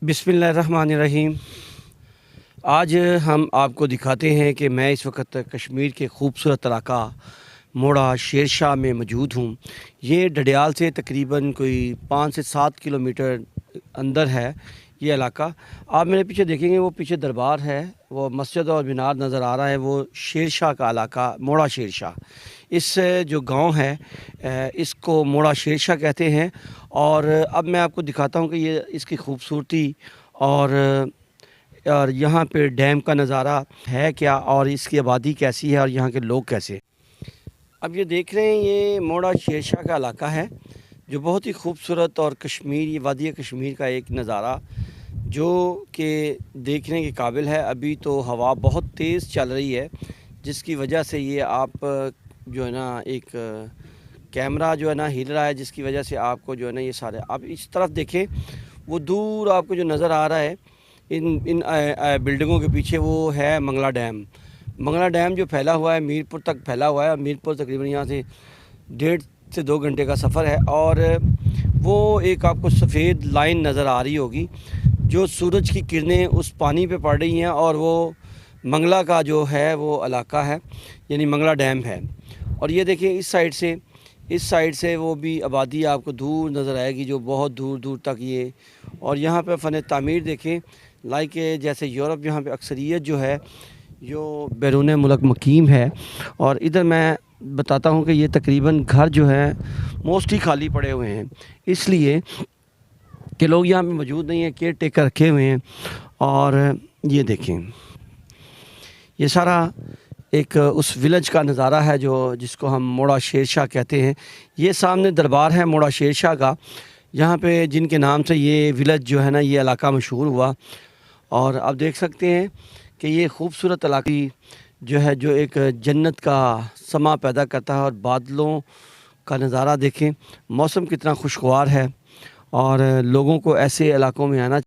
बिस्मिल्लाहिर्रहमानिर्रहीम। आज हम आपको दिखाते हैं कि मैं इस वक्त कश्मीर के खूबसूरत इलाका मोड़ा शेर शाह में मौजूद हूँ। ये डडियाल से तकरीबन कोई 5 से 7 किलोमीटर अंदर है ये इलाका। आप मेरे पीछे देखेंगे वो पीछे दरबार है, वो मस्जिद और मीनार नज़र आ रहा है, वो शेर शाह का इलाका मोड़ा शेर शाह। इस जो गांव है इसको मोड़ा शेर शाह कहते हैं। और अब मैं आपको दिखाता हूँ कि ये इसकी खूबसूरती और यहाँ पे डैम का नज़ारा है क्या और इसकी आबादी कैसी है और यहाँ के लोग कैसे। अब ये देख रहे हैं ये मोड़ा शेर शाह का इलाका है जो बहुत ही खूबसूरत और कश्मीर वादी कश्मीर का एक नज़ारा जो कि देखने के काबिल है। अभी तो हवा बहुत तेज़ चल रही है जिसकी वजह से ये आप जो है ना एक कैमरा जो है ना हिल रहा है, जिसकी वजह से आपको जो है ना ये सारे आप इस तरफ देखें वो दूर आपको जो नज़र आ रहा है इन बिल्डिंगों के पीछे वो है मंगला डैम। मंगला डैम जो फैला हुआ है मीरपुर तक फैला हुआ है और मीरपुर तकरीबन यहाँ से 1.5 से 2 घंटे का सफ़र है। और वो एक आपको सफ़ेद लाइन नज़र आ रही होगी जो सूरज की किरणें उस पानी पे पड़ रही हैं और वो मंगला का जो है वो इलाका है, यानी मंगला डैम है। और ये देखिए इस साइड से वो भी आबादी आपको दूर नज़र आएगी जो बहुत दूर दूर तक ये। और यहाँ पे फ़न तामीर देखें लाइक जैसे यूरोप, यहाँ पे अक्सरियत जो है जो बैरून मुल्क मुकीम है। और इधर मैं बताता हूँ कि ये तकरीबन घर जो है मोस्टली खाली पड़े हुए हैं इसलिए कि लोग यहाँ पे मौजूद नहीं हैं, केयर टेकर रखे हुए हैं। और ये देखें ये सारा एक उस विलेज का नज़ारा है जो जिसको हम मोड़ा शेर शाह कहते हैं। ये सामने दरबार है मोड़ा शेर शाह का, यहाँ पे जिनके नाम से ये विलेज जो है ना ये इलाका मशहूर हुआ। और आप देख सकते हैं कि ये खूबसूरत इलाका जो है जो एक जन्नत का समा पैदा करता है। और बादलों का नज़ारा देखें, मौसम कितना खुशगवार है और लोगों को ऐसे इलाकों में आना